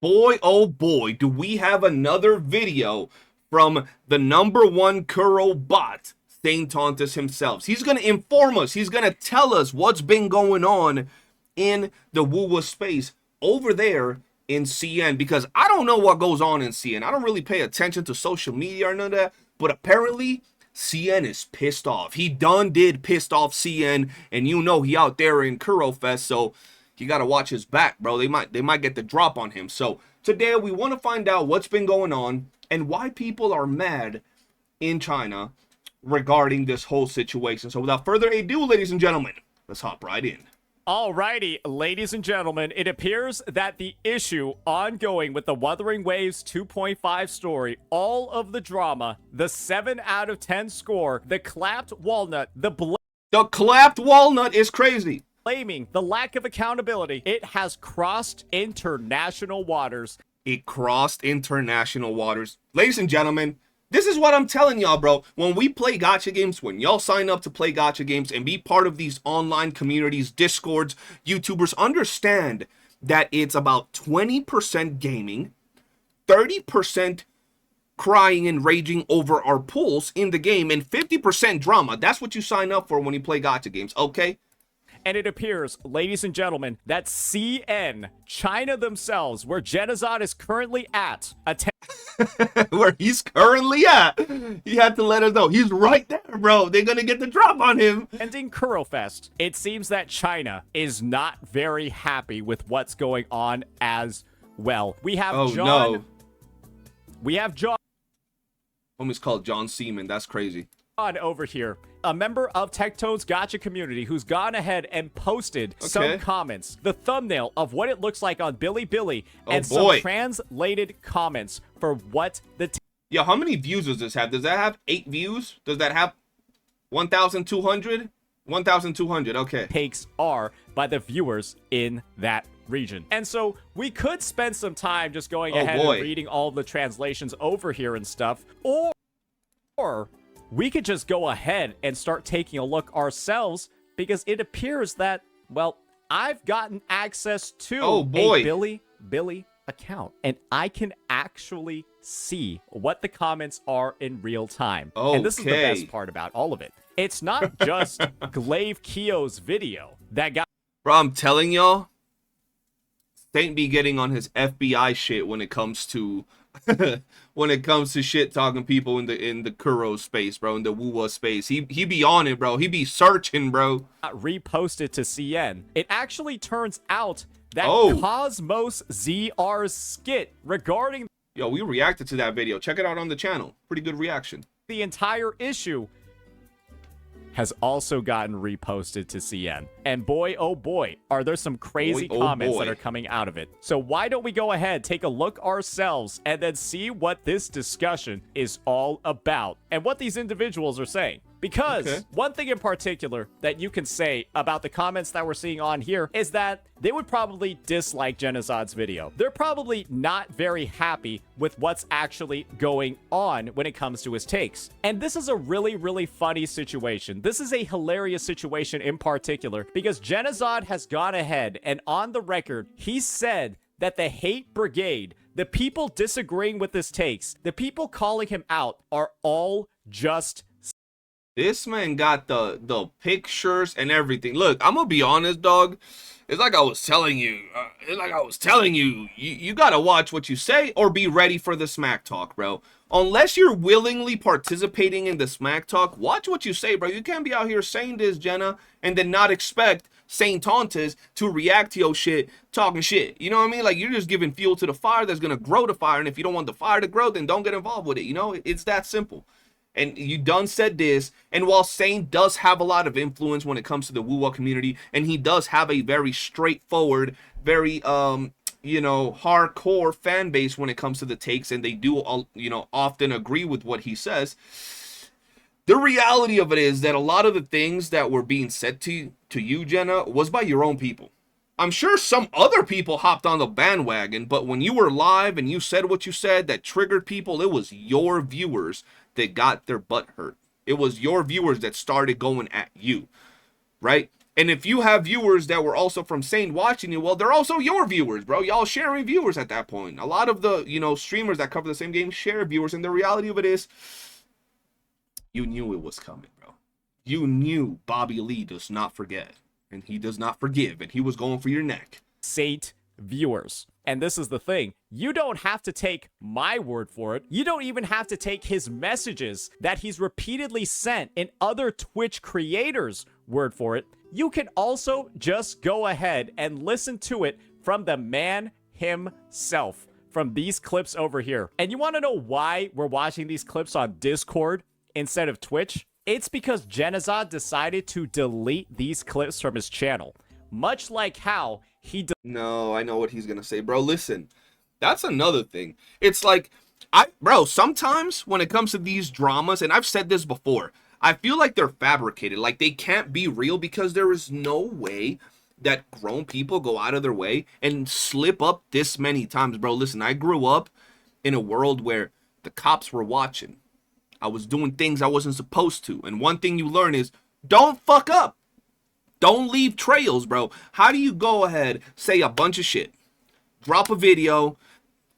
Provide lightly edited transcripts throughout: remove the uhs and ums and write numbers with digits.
Boy, oh boy, do we have another video from the #1 Kuro bot, Saint Tontus himself. He's going to inform us. He's going to tell us what's been going on in the Wuwa space over there in CN, because I don't know what goes on in CN. I don't really pay attention to social media or none of that, but apparently CN is pissed off. He done did pissed off CN, and you know he out there in Kuro Fest, so you gotta watch his back, bro. They might get the drop on him. So today we want to find out what's been going on and why people are mad in China regarding this whole situation. So without further ado, ladies and gentlemen, let's hop right in. Alrighty, ladies and gentlemen, it appears that the issue ongoing with the Wuthering Waves 2.5 story, all of the drama, the 7 out of 10 score, the clapped walnut, the clapped walnut is crazy. Blaming, the lack of accountability, it has crossed international waters. It crossed international waters. Ladies and gentlemen, this is what I'm telling y'all, bro. When we play gacha games, when y'all sign up to play gacha games and be part of these online communities, Discords, YouTubers, understand that it's about 20% gaming, 30% crying and raging over our pulls in the game, and 50% drama. That's what you sign up for when you play gacha games, okay? And it appears, ladies and gentlemen, that CN, China themselves, where Genozod is currently at, where he's currently at, he had to let us know. He's right there, bro. They're going to get the drop on him. Ending Kurofest, it seems that China is not very happy with what's going on as well. We have John. No. We have John. Homie's called John Seaman. That's crazy. Over here, a member of Tectone's gacha community who's gone ahead and posted some comments, the thumbnail of what it looks like on Bilibili, and some translated comments for what the Yo, how many views does this have? Does that have 8 views? Does that have 1,200? 1,200, okay. Takes are by the viewers in that region. And so we could spend some time just going ahead and reading all the translations over here and stuff, or we could just go ahead and start taking a look ourselves, because it appears that, well, I've gotten access to a Bilibili account, and I can actually see what the comments are in real time. And this is the best part about all of it. It's not just Glaive Kyo's video that got... Bro, I'm telling y'all, Saint be getting on his FBI shit when it comes to... when it comes to shit talking people in the Kuro space, bro, in the Wuwa space. He be on it, bro. He be searching, bro. Reposted to CN. It actually turns out that Cosmos ZR's skit regarding... Yo, we reacted to that video. Check it out on the channel. Pretty good reaction. The entire issue has also gotten reposted to CN. And boy, oh boy, are there some crazy comments that are coming out of it. So why don't we go ahead, take a look ourselves, and then see what this discussion is all about and what these individuals are saying. Because one thing in particular that you can say about the comments that we're seeing on here is that they would probably dislike Genozod's video. They're probably not very happy with what's actually going on when it comes to his takes. And this is a really, really funny situation. This is a hilarious situation in particular because Genozod has gone ahead and on the record, he said that the hate brigade, the people disagreeing with his takes, the people calling him out are all just... This man got the pictures and everything. Look, I'm gonna be honest, dog. It's like I was telling you. You gotta watch what you say or be ready for the smack talk, bro. Unless you're willingly participating in the smack talk, watch what you say, bro. You can't be out here saying this, Jenna, and then not expect Saint Tontus to react to your shit, talking shit. You know what I mean? Like, you're just giving fuel to the fire that's gonna grow the fire, and if you don't want the fire to grow, then don't get involved with it. You know, it's that simple. And you done said this, and while Saint does have a lot of influence when it comes to the Wuwa community, and he does have a very straightforward, very, you know, hardcore fan base when it comes to the takes, and they do, you know, often agree with what he says, the reality of it is that a lot of the things that were being said to you, Jenna, was by your own people. I'm sure some other people hopped on the bandwagon, but when you were live and you said what you said that triggered people, it was your viewers that got their butt hurt. It was your viewers that started going at you, right? And if you have viewers that were also from Sane watching you, well, they're also your viewers, bro. Y'all sharing viewers at that point. A lot of the, streamers that cover the same game share viewers. And the reality of it is, you knew it was coming, bro. You knew Bobby Lee does not forget. And he does not forgive. And he was going for your neck. Sate viewers. And this is the thing. You don't have to take my word for it. You don't even have to take his messages that he's repeatedly sent in other Twitch creators' word for it. You can also just go ahead and listen to it from the man himself, from these clips over here. And you want to know why we're watching these clips on Discord instead of Twitch? It's because Genazad decided to delete these clips from his channel, much like how he No, I know what he's gonna say, bro. Listen, that's another thing. It's like, bro, sometimes when it comes to these dramas, and I've said this before, I feel like they're fabricated, like they can't be real, because there is no way that grown people go out of their way and slip up this many times, bro. Listen, I grew up in a world where the cops were watching. I was doing things I wasn't supposed to, and one thing you learn is, don't fuck up. Don't leave trails, bro. How do you go ahead, say a bunch of shit, drop a video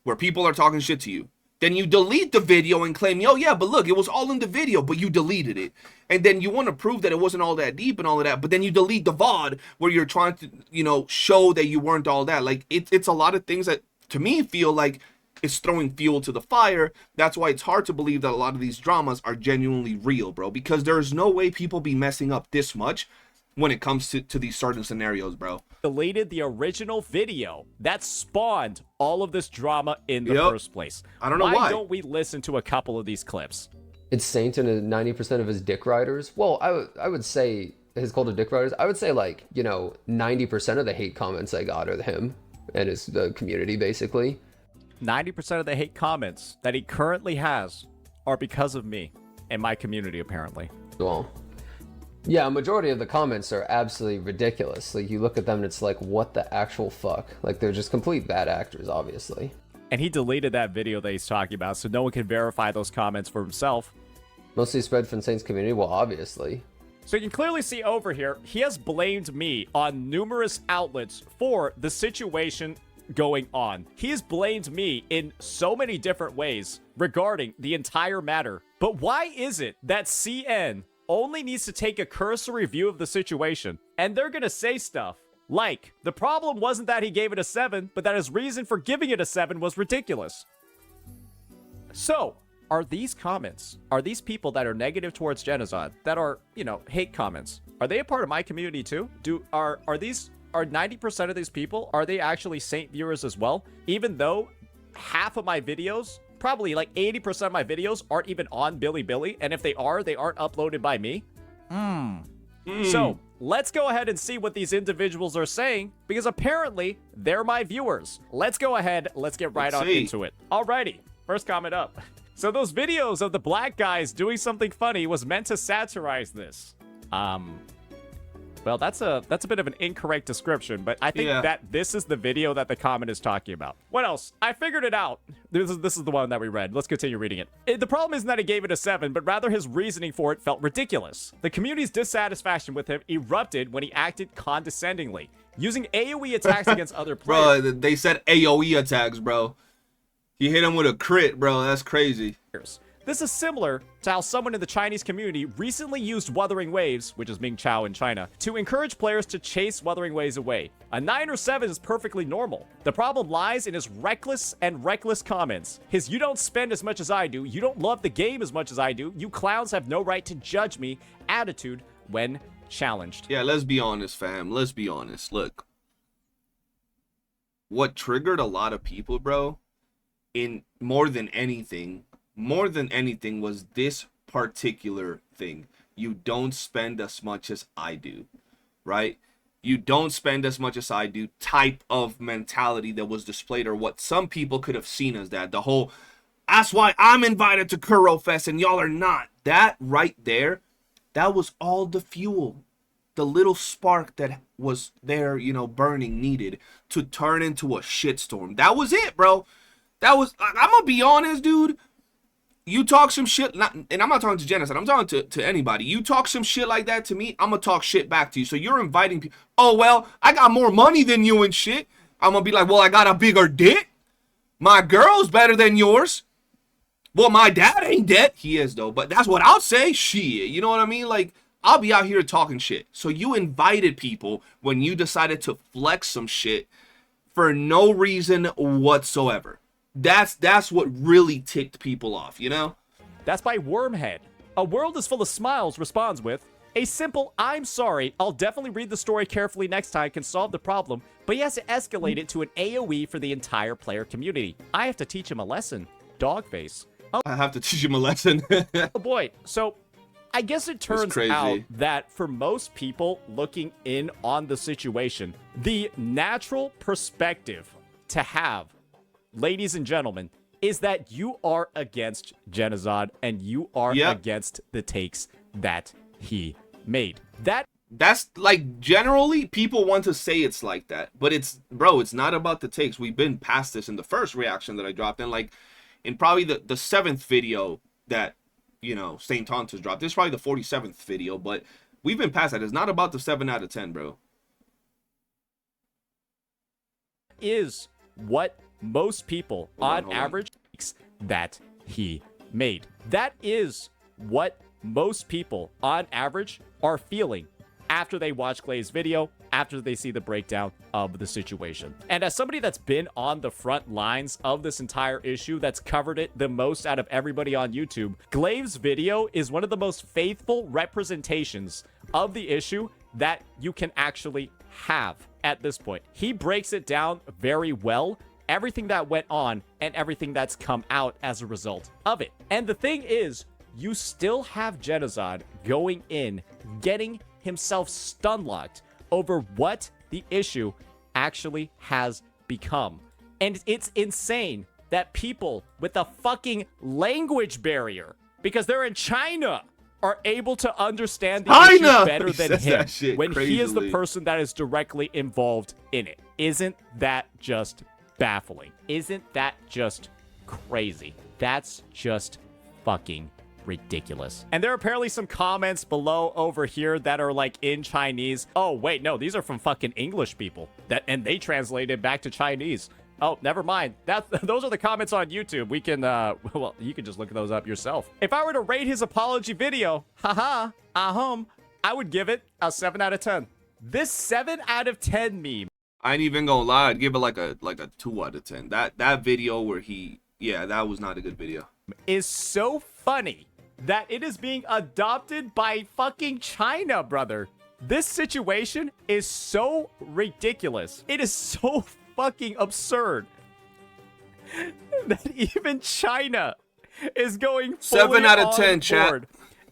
where people are talking shit to you, then you delete the video and claim, yo, yeah, but look, it was all in the video, but you deleted it. And then you want to prove that it wasn't all that deep and all of that, but then you delete the VOD where you're trying to, show that you weren't all that. Like, it's a lot of things that, to me, feel like it's throwing fuel to the fire. That's why it's hard to believe that a lot of these dramas are genuinely real, bro, because there's no way people be messing up this much when it comes to these certain scenarios, bro. Deleted the original video that spawned all of this drama in the first place. I don't know why. Why don't we listen to a couple of these clips? It's Saint and 90% of his dick riders. Well, I would say his cult of dick riders. I would say 90% of the hate comments I got are him and his community, basically. 90% of the hate comments that he currently has are because of me and my community, apparently. Well, yeah, a majority of the comments are absolutely ridiculous. Like, you look at them and it's like, what the actual fuck? Like, they're just complete bad actors, obviously. And he deleted that video that he's talking about, so no one can verify those comments for himself. Mostly spread from Saint's community? Well, obviously. So you can clearly see over here, he has blamed me on numerous outlets for the situation going on. He has blamed me in so many different ways regarding the entire matter. But why is it that CN only needs to take a cursory view of the situation, and they're gonna say stuff like, the problem wasn't that he gave it a 7, but that his reason for giving it a 7 was ridiculous? So, are these comments, are these people that are negative towards Genazad, that are, hate comments, are they a part of my community too? Are 90% of these people, are they actually Saint viewers as well? Even though half of my videos, probably like 80% of my videos aren't even on Bilibili, and if they are, they aren't uploaded by me. So let's go ahead and see what these individuals are saying, because apparently they're my viewers. Let's go ahead, let's get right on into it. Alrighty, first comment up. So those videos of the black guys doing something funny was meant to satirize this. Well, that's a bit of an incorrect description, but I think that this is the video that the comment is talking about. What else? I figured it out. This is the one that we read. Let's continue reading it. The problem isn't that he gave it a 7, but rather his reasoning for it felt ridiculous. The community's dissatisfaction with him erupted when he acted condescendingly, using AoE attacks against other players. Bro, they said AoE attacks, bro. He hit him with a crit, bro. That's crazy. This is similar to how someone in the Chinese community recently used Wuthering Waves, which is Ming Chao in China, to encourage players to chase Wuthering Waves away. A 9 or 7 is perfectly normal. The problem lies in his reckless comments. His "you don't spend as much as I do, you don't love the game as much as I do, you clowns have no right to judge me" attitude when challenged. Yeah, let's be honest, fam. Let's be honest. Look, what triggered a lot of people, bro, in more than anything was this particular thing. You don't spend as much as I do, right? You don't spend as much as I do type of mentality that was displayed, or what some people could have seen as that. The whole, that's why I'm invited to Kuro Fest and y'all are not. That right there, that was all the fuel. The little spark that was there, burning, needed to turn into a shitstorm. That was it, bro. I'm gonna be honest, dude. You talk some shit, and I'm not talking to genocide, I'm talking to anybody. You talk some shit like that to me, I'm gonna talk shit back to you. So you're inviting people. Oh, well, I got more money than you and shit. I'm gonna be like, well, I got a bigger dick. My girl's better than yours. Well, my dad ain't dead. He is, though, but that's what I'll say. Shit, you know what I mean? Like, I'll be out here talking shit. So you invited people when you decided to flex some shit for no reason whatsoever. That's what really ticked people off, you know? That's by Wormhead. A World is Full of Smiles responds with, a simple, I'm sorry, I'll definitely read the story carefully next time can solve the problem, but he has to escalate it to an AoE for the entire player community. I have to teach him a lesson. Dogface. I have to teach him a lesson. Oh boy, so I guess it turns out that for most people looking in on the situation, the natural perspective to have, ladies and gentlemen, is that you are against Genocide and you are against the takes that he made. That's like, generally people want to say it's like that, but it's, bro, it's not about the takes. We've been past this in the first reaction that I dropped, and like in probably the 7th video that, you know, Saint Tontus dropped. This is probably the 47th video, but we've been past that. It's not about the 7 out of 10, bro. Is what most people on average takes that he made. That is what most people on average are feeling after they watch Clay's video, after they see the breakdown of the situation. And as somebody that's been on the front lines of this entire issue, that's covered it the most out of everybody on YouTube, Glaive's video is one of the most faithful representations of the issue that you can actually have at this point. He breaks it down very well, everything that went on and everything that's come out as a result of it. And the thing is, you still have Genocide going in, getting himself stun-locked over what the issue actually has become. And it's insane that people with a fucking language barrier, because they're in China, are able to understand the issue better than him when he is the person that is directly involved in it. Isn't that just baffling? Isn't that just crazy? That's just fucking ridiculous. And there are apparently some comments below over here that are like in Chinese. Oh wait, no, these are from fucking English people and they translated back to Chinese. Oh, never mind. Those are the comments on YouTube. We can well, you can just look those up yourself. If I were to rate his apology video, I would give it a 7 out of 10. This 7 out of 10 meme, I ain't even gonna lie, I'd give it like a 2 out of 10. That video where that was not a good video. Is so funny that it is being adopted by fucking China, brother. This situation is so ridiculous. It is so fucking absurd that even China is going fully 7 out of 10, chat.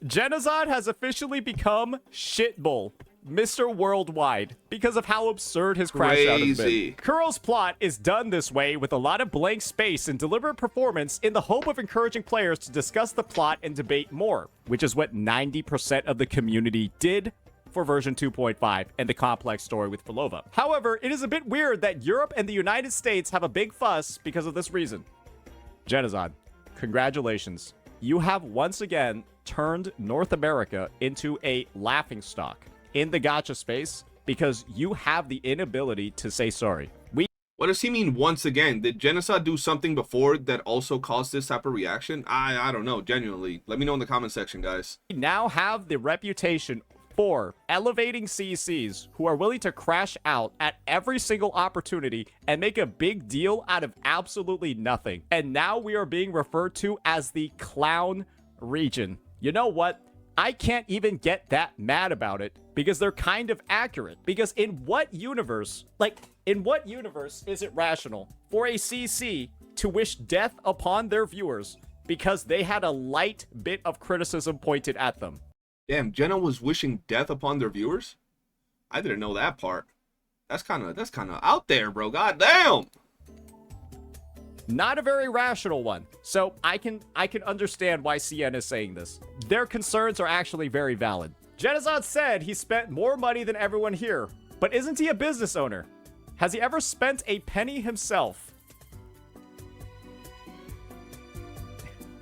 Genocide has officially become shitbull Mr. Worldwide because of how absurd his crash out has been. Kuro's plot is done this way with a lot of blank space and deliberate performance in the hope of encouraging players to discuss the plot and debate more, which is what 90% of the community did for version 2.5 and the complex story with Belova. However, it is a bit weird that Europe and the United States have a big fuss because of this reason. Genocide, congratulations. You have once again turned North America into a laughingstock in the gacha space because you have the inability to say sorry. What does he mean once again? Did Genocide do something before that also caused this type of reaction? I don't know, genuinely. Let me know in the comment section, guys. We now have the reputation for elevating CCs who are willing to crash out at every single opportunity and make a big deal out of absolutely nothing. And now we are being referred to as the clown region. You know what? I can't even get that mad about it because they're kind of accurate. Because in what universe, is it rational for a CC to wish death upon their viewers because they had a light bit of criticism pointed at them? Damn, Jenna was wishing death upon their viewers? I didn't know that part. That's kind of out there, bro. God damn. Not a very rational one. So I can understand why CN is saying this. Their concerns are actually very valid. Genocide said he spent more money than everyone here, but isn't he a business owner? Has he ever spent a penny himself?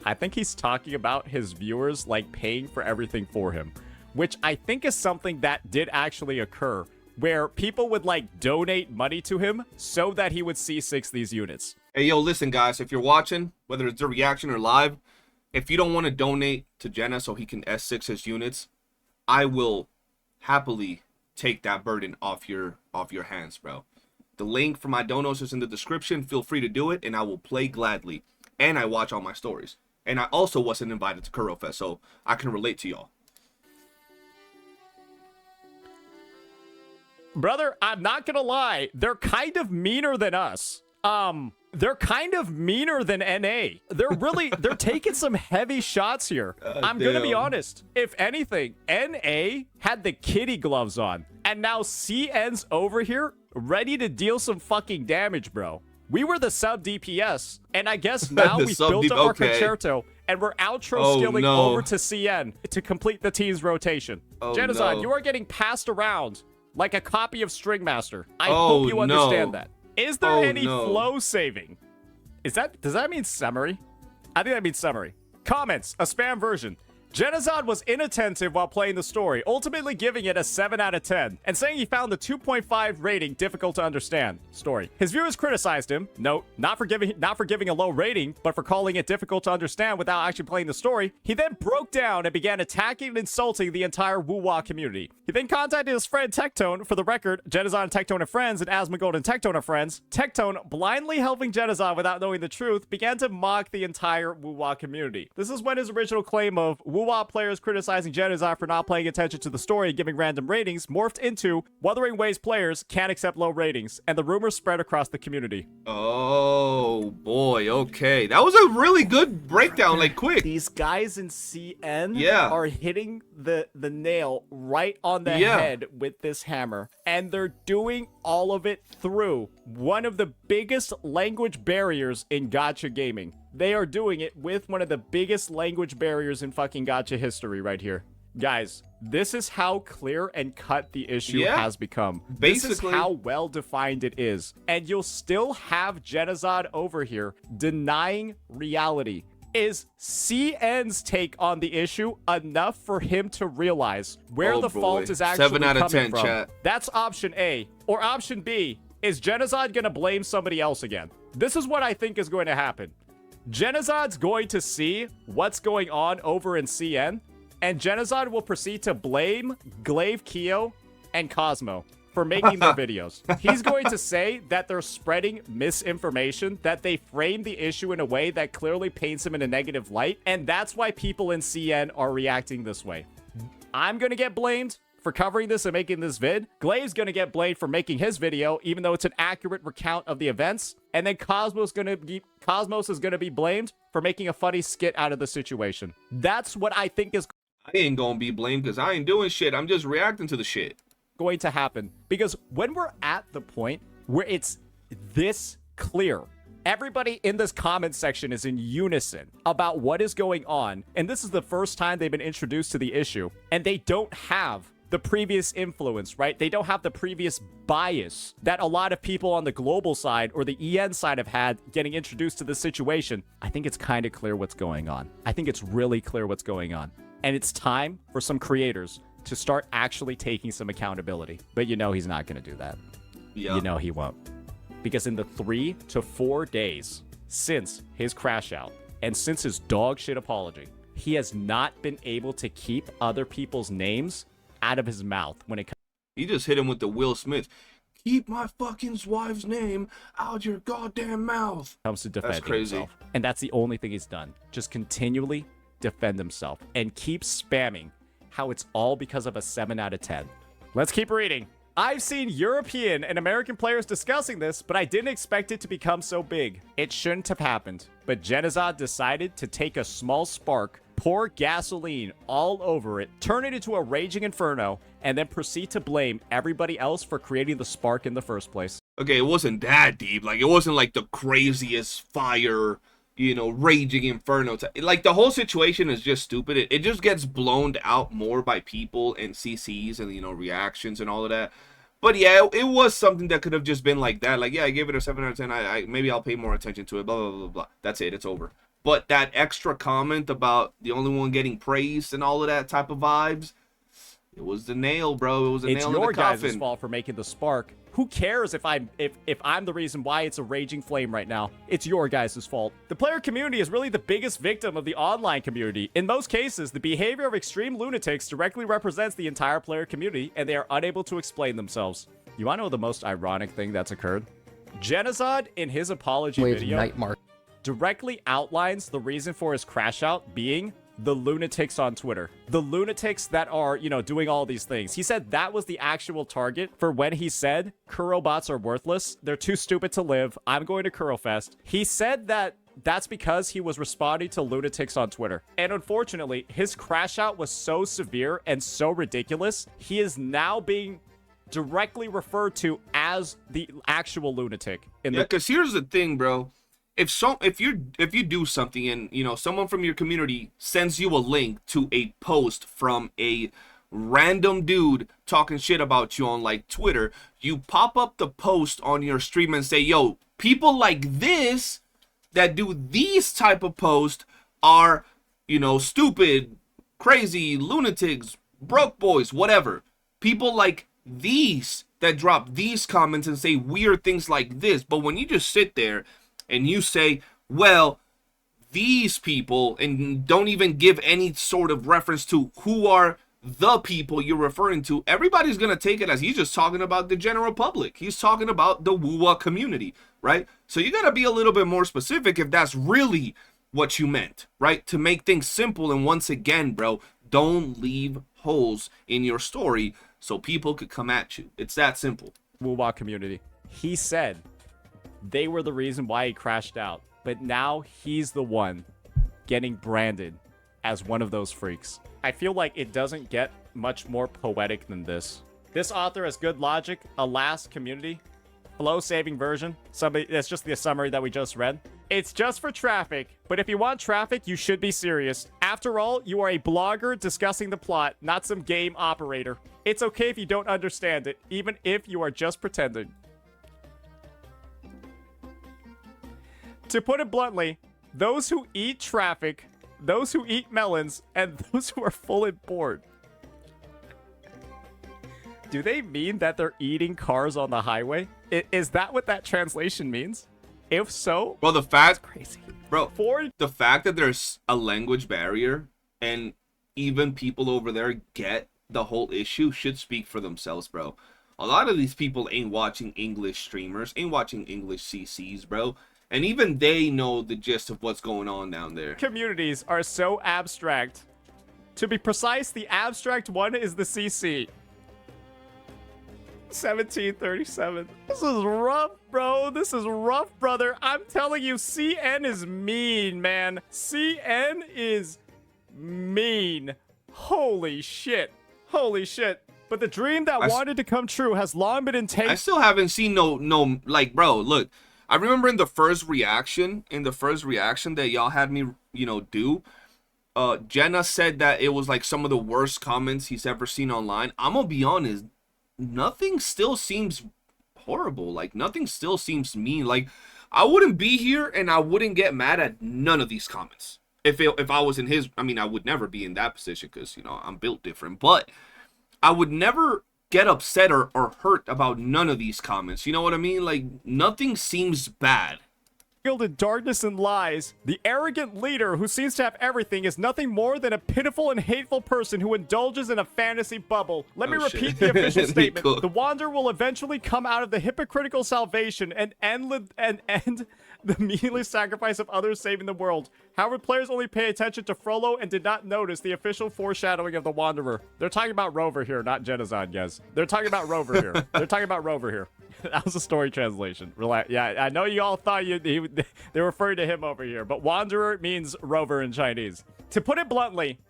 I think he's talking about his viewers like paying for everything for him, which I think is something that did actually occur, where people would like donate money to him so that he would C6 these units. Hey, yo, listen, guys, if you're watching, whether it's a reaction or live, if you don't want to donate to Jenna so he can S6 his units, I will happily take that burden off your hands, bro. The link for my donos is in the description. Feel free to do it, and I will play gladly. And I watch all my stories. And I also wasn't invited to Kuro Fest, so I can relate to y'all. Brother, I'm not gonna lie. They're kind of meaner than us. They're kind of meaner than NA. They're taking some heavy shots here. I'm gonna be honest. If anything, NA had the kitty gloves on. And now CN's over here, ready to deal some fucking damage, bro. We were the sub DPS, and I guess now we've built up our concerto, and we're outro skilling over to CN to complete the team's rotation. Genocide, you are getting passed around like a copy of Stringmaster. I hope you understand that. Is there any flow saving? Does that mean summary? I think that means summary. Comments, a spam version. Genocide was inattentive while playing the story, ultimately giving it a 7 out of 10, and saying he found the 2.5 rating difficult to understand. Story. His viewers criticized him, note, not for giving a low rating, but for calling it difficult to understand without actually playing the story. He then broke down and began attacking and insulting the entire Woo-Wah community. He then contacted his friend Tectone. For the record, Genocide and Tectone are friends, and Asmongold and Tectone are friends. Tectone, blindly helping Genocide without knowing the truth, began to mock the entire Woo-Wah community. This is when his original claim of Woo-Wah players criticizing Genocide for not paying attention to the story and giving random ratings morphed into Wuthering Waves players can't accept low ratings, and the rumors spread across the community. Oh boy, okay. That was a really good breakdown, like quick. These guys in CN are hitting the nail right on the head with this hammer, and they're doing all of it through one of the biggest language barriers in gacha gaming. They are doing it with one of the biggest language barriers in fucking gacha history right here. Guys, this is how clear and cut the issue has become. Basically, this is how well defined it is. And you'll still have Genocide over here denying reality. Is CN's take on the issue enough for him to realize where the fault is actually 7 out of 10, from? chat. That's option A. Or option B, is Genocide gonna blame somebody else again? This is what I think is going to happen. Genocide's going to see what's going on over in CN, and Genocide will proceed to blame Glaive Keo and Cosmo for making their videos. He's going to say that they're spreading misinformation, that they framed the issue in a way that clearly paints him in a negative light, and that's why people in CN are reacting this way. I'm going to get blamed for covering this and making this vid. Glaive's gonna get blamed for making his video, even though it's an accurate recount of the events. And then Cosmos is gonna be blamed for making a funny skit out of the situation. That's what I think is I ain't gonna be blamed because I ain't doing shit. I'm just reacting to the shit. Going to happen. Because when we're at the point where it's this clear, everybody in this comment section is in unison about what is going on. And this is the first time they've been introduced to the issue. And they don't have the previous influence, right? They don't have the previous bias that a lot of people on the global side or the EN side have had getting introduced to the situation. I think it's kind of clear what's going on. I think it's really clear what's going on. And it's time for some creators to start actually taking some accountability. But you know he's not going to do that. Yeah. You know he won't. Because in the 3 to 4 days since his crash out and since his dog shit apology, he has not been able to keep other people's names out of his mouth when it comes. He just hit him with the Will Smith. Keep my fucking wife's name out your goddamn mouth. Comes to defending himself. And that's the only thing he's done. Just continually defend himself and keep spamming how it's all because of a 7 out of 10. Let's keep reading. I've seen European and American players discussing this, but I didn't expect it to become so big. It shouldn't have happened. But Genocide decided to take a small spark, pour gasoline all over it, turn it into a raging inferno, and then proceed to blame everybody else for creating the spark in the first place. Okay, it wasn't that deep. Like, it wasn't like the craziest fire, you know, raging inferno. Like, the whole situation is just stupid. It just gets blown out more by people and CCs and, you know, reactions and all of that. But yeah, it was something that could have just been like that. Like, yeah, I gave it a 7 out of 10. Maybe I'll pay more attention to it, blah, blah, blah, blah. That's it. It's over. But that extra comment about the only one getting praised and all of that type of vibes, it was the nail, bro. It was a nail in the coffin. It's your guys' fault for making the spark. Who cares if I'm the reason why it's a raging flame right now? It's your guys' fault. The player community is really the biggest victim of the online community. In most cases, the behavior of extreme lunatics directly represents the entire player community, and they are unable to explain themselves. You want to know the most ironic thing that's occurred? Genocide, in his apology video, directly outlines the reason for his crash out being the lunatics on Twitter. The lunatics that are, you know, doing all these things. He said that was the actual target for when he said Kurobots are worthless. They're too stupid to live. I'm going to Kurofest. He said that that's because he was responding to lunatics on Twitter. And unfortunately, his crash out was so severe and so ridiculous, he is now being directly referred to as the actual lunatic. Yeah, because here's the thing, bro. If you do something and, you know, someone from your community sends you a link to a post from a random dude talking shit about you on like Twitter, you pop up the post on your stream and say, yo, people like this that do these type of posts are, you know, stupid, crazy, lunatics, broke boys, whatever. People like these that drop these comments and say weird things like this. But when you just sit there and you say, well, these people, and don't even give any sort of reference to who are the people you're referring to, everybody's going to take it as he's just talking about the general public. He's talking about the woo-wah community, right? So you got to be a little bit more specific if that's really what you meant, right? To make things simple. And once again, bro, don't leave holes in your story so people could come at you. It's that simple. Woo-wah community. He said they were the reason why he crashed out, but now he's the one getting branded as one of those freaks. I feel like it doesn't get much more poetic than this. This author has good logic. Alas, community. Hello, saving version. That's just the summary that we just read. It's just for traffic, but if you want traffic, you should be serious. After all, you are a blogger discussing the plot, not some game operator. It's okay if you don't understand it, even if you are just pretending. To put it bluntly, those who eat traffic, those who eat melons, and those who are full and bored. Do they mean that they're eating cars on the highway? Is that what that translation means? If so, well, the fact, crazy, bro. The fact that there's a language barrier and even people over there get the whole issue should speak for themselves, bro. A lot of these people ain't watching English streamers, ain't watching English CCs, bro. And even they know the gist of what's going on down there. Communities are so abstract. To be precise, the abstract one is the CC. 1737. This is rough, bro. This is rough, brother. I'm telling you, CN is mean, man. CN is mean. Holy shit. Holy shit. But the dream that wanted to come true has long been entangled. I still haven't seen no, like, bro, look. I remember in the first reaction that y'all had me, you know, do, Jenna said that it was like some of the worst comments he's ever seen online. I'm gonna be honest, nothing still seems horrible. Like, nothing still seems mean. Like, I wouldn't be here and I wouldn't get mad at none of these comments. If I was in his, I mean, I would never be in that position because, you know, I'm built different. But I would never get upset or hurt about none of these comments. You know what I mean? Like, nothing seems bad. In darkness and lies, the arrogant leader who seems to have everything is nothing more than a pitiful and hateful person who indulges in a fantasy bubble. Let me repeat the official statement. Cool. The Wanderer will eventually come out of the hypocritical salvation and end the meaningless sacrifice of others saving the world. However, players only pay attention to Frollo and did not notice the official foreshadowing of the Wanderer. They're talking about Rover here, not Genocide, guys. They're talking about Rover here. They're talking about Rover here. That was a story translation. Relax. Yeah, I know you all thought they were referring to him over here, but Wanderer means Rover in Chinese. To put it bluntly,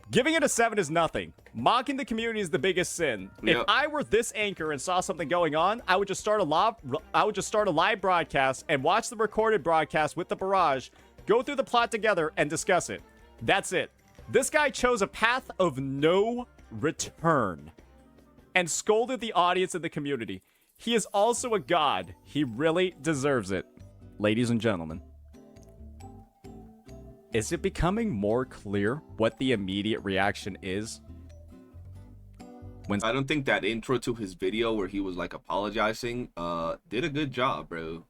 giving it a 7 is nothing. Mocking the community is the biggest sin. Yep. If I were this anchor and saw something going on, I would just start a live broadcast and watch the recorded broadcast with the barrage, go through the plot together, and discuss it. That's it. This guy chose a path of no return and scolded the audience and the community. He is also a god. He really deserves it. Ladies and gentlemen, Is it becoming more clear what the immediate reaction is? I don't think that intro to his video where he was like apologizing did a good job, bro.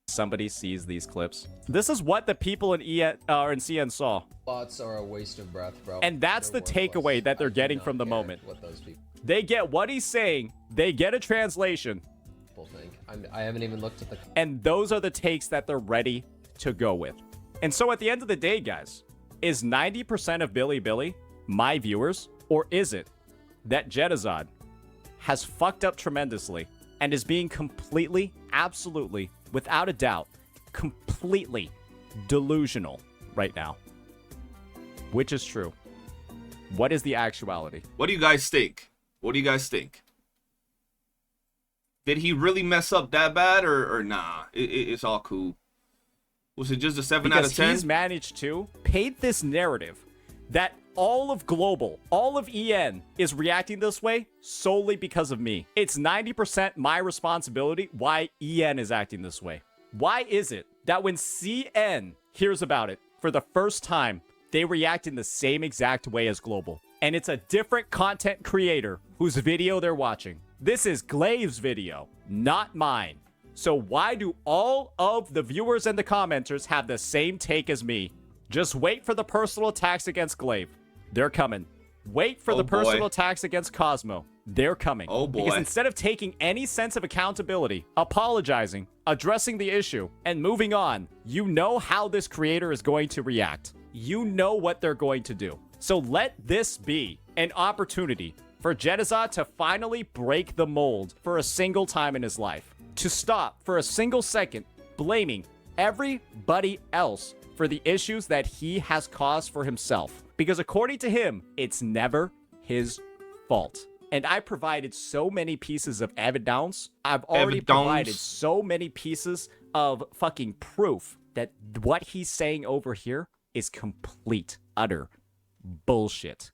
Somebody sees these clips. This is what the people in CN saw. Thoughts are a waste of breath, bro. And that's the takeaway that they're getting from the moment. They get what he's saying. They get a translation. Think. I haven't even looked at the... And those are the takes that they're ready to go with. And so at the end of the day, guys, is 90% of Billy my viewers, or is it that Genocide has fucked up tremendously and is being completely, absolutely, without a doubt, completely delusional right now? Which is true? What is the actuality? What do you guys think? What do you guys think? Did he really mess up that bad, or nah? It's all cool. Was it just a 7 out of 10? Because he's managed to paint this narrative that all of Global, all of EN is reacting this way solely because of me. It's 90% my responsibility why EN is acting this way. Why is it that when CN hears about it for the first time, they react in the same exact way as Global? And it's a different content creator whose video they're watching. This is Glaive's video, not mine. So why do all of the viewers and the commenters have the same take as me? Just wait for the personal attacks against Glaive. They're coming. Wait for the personal attacks against Cosmo. They're coming. Oh boy. Because instead of taking any sense of accountability, apologizing, addressing the issue, and moving on, you know how this creator is going to react. You know what they're going to do. So let this be an opportunity for Genocide to finally break the mold for a single time in his life. To stop for a single second blaming everybody else for the issues that he has caused for himself. Because according to him, it's never his fault. And I provided so many pieces of evidence. I've already provided so many pieces of fucking proof that what he's saying over here is complete, utter bullshit.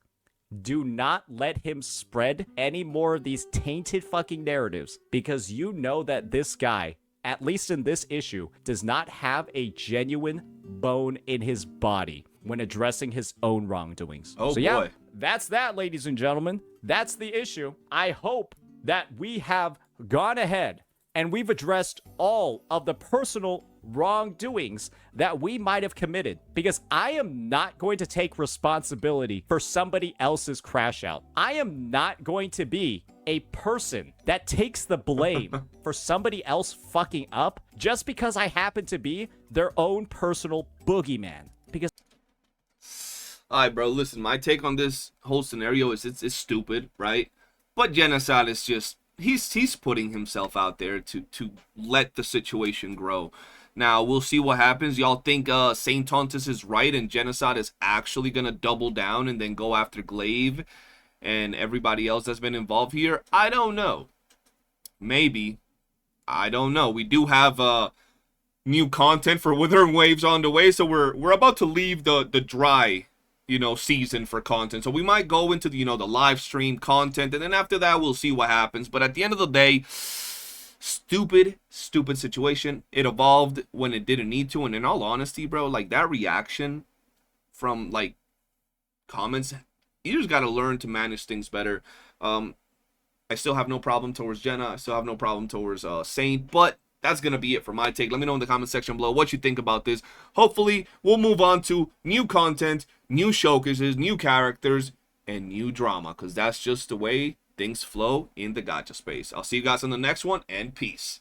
Do not let him spread any more of these tainted fucking narratives, because you know that this guy, at least in this issue, does not have a genuine bone in his body when addressing his own wrongdoings. Oh, so yeah, boy. That's that, ladies and gentlemen. That's the issue. I hope that we have gone ahead and we've addressed all of the personal wrongdoings that we might have committed, because I am not going to take responsibility for somebody else's crash out. I am not going to be a person that takes the blame for somebody else fucking up just because I happen to be their own personal boogeyman. Because alright, bro, listen, my take on this whole scenario is it's stupid, right? But Genocide is just he's putting himself out there to let the situation grow. Now, we'll see what happens. Y'all think Saint Tontus is right and Genocide is actually going to double down and then go after Glaive and everybody else that's been involved here? I don't know. Maybe. I don't know. We do have new content for Withering Waves on the way, so we're about to leave the dry, season for content. So we might go into the, the live stream content, and then after that, we'll see what happens. But at the end of the day, stupid situation. It evolved when it didn't need to, and in all honesty, bro, like that reaction from like comments, you just gotta learn to manage things better. I still have no problem towards Jenna. I still have no problem towards Saint, but that's gonna be it for my take. Let me know in the comment section below what you think about this. Hopefully, we'll move on to new content, new showcases, new characters, and new drama, because that's just the way things flow in the gacha space. I'll see you guys on the next one, and peace.